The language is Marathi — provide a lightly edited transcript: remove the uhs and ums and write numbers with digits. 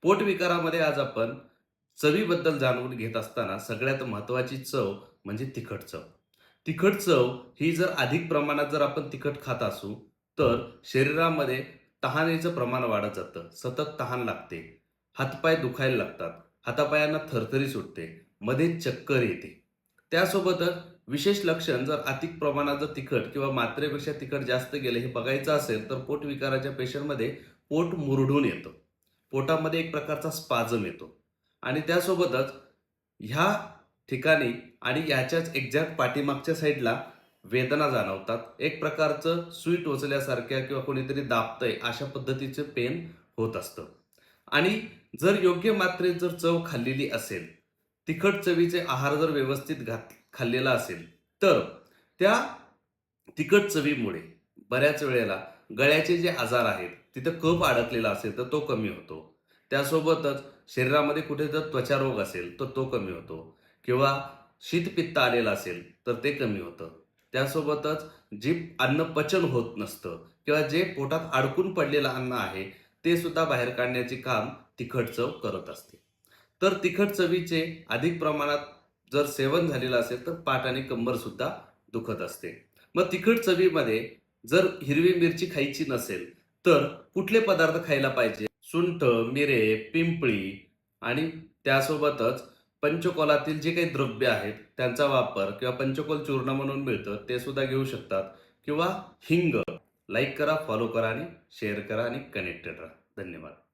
पोटविकारामध्ये आज आपण चवीबद्दल जाणून घेत असताना सगळ्यात महत्त्वाची चव म्हणजे तिखट चव. तिखट चव ही जर अधिक प्रमाणात जर आपण तिखट खात असू, तर शरीरामध्ये तहानेचं प्रमाण वाढत जातं. सतत तहान लागते. हातपाय दुखायला लागतात. हातापायांना थरथरी सुटते. मध्येच चक्कर येते. त्यासोबतच विशेष लक्षण जर अधिक प्रमाणात जर तिखट किंवा मात्रेपेक्षा तिखट जास्त गेले हे बघायचं असेल, तर पोटविकाराच्या पेशंटमध्ये पोट मुरडून येतं. पोटामध्ये एक प्रकारचा स्पाझम येतो आणि त्यासोबतच ह्या ठिकाणी आणि याच्याच एक्झॅक्ट पाठीमागच्या साईडला वेदना जाणवतात. एक प्रकारचं सुई टोचल्यासारख्या किंवा कोणीतरी दाबतंय अशा पद्धतीचं पेन होत असतं. आणि जर योग्य मात्रेत जर चव खाल्लेली असेल, तिखट चवीचे आहार जर व्यवस्थित खाल्लेला असेल, तर त्या तिखट चवीमुळे बऱ्याच वेळेला गळ्याचे जे आजार आहेत, तिथं कफ अडकलेला असेल तर तो कमी होतो. त्यासोबतच शरीरामध्ये कुठे जर त्वचारोग असेल तर तो कमी होतो किंवा शीतपित्त आलेलं असेल तर ते कमी होतं. त्यासोबतच जे अन्न पचन होत नसतं किंवा जे पोटात अडकून पडलेलं अन्न आहे, ते सुद्धा बाहेर काढण्याचे काम तिखट चव करत असते. तर तिखट चवीचे अधिक प्रमाणात जर सेवन झालेलं असेल तर पाठ आणि कंबर सुद्धा दुखत असते. मग तिखट चवीमध्ये जर हिरवी मिरची खायची नसेल, तर कुठले पदार्थ खायला पाहिजे? सुंठ, मिरे, पिंपळी आणि त्यासोबतच पंचकोलातील जे काही द्रव्य आहेत, त्यांचा वापर किंवा पंचकोल चूर्ण म्हणून मिळतं, ते सुद्धा घेऊ शकतात किंवा हिंग. लाईक करा, फॉलो करा आणि शेअर करा आणि कनेक्टेड राहा. धन्यवाद.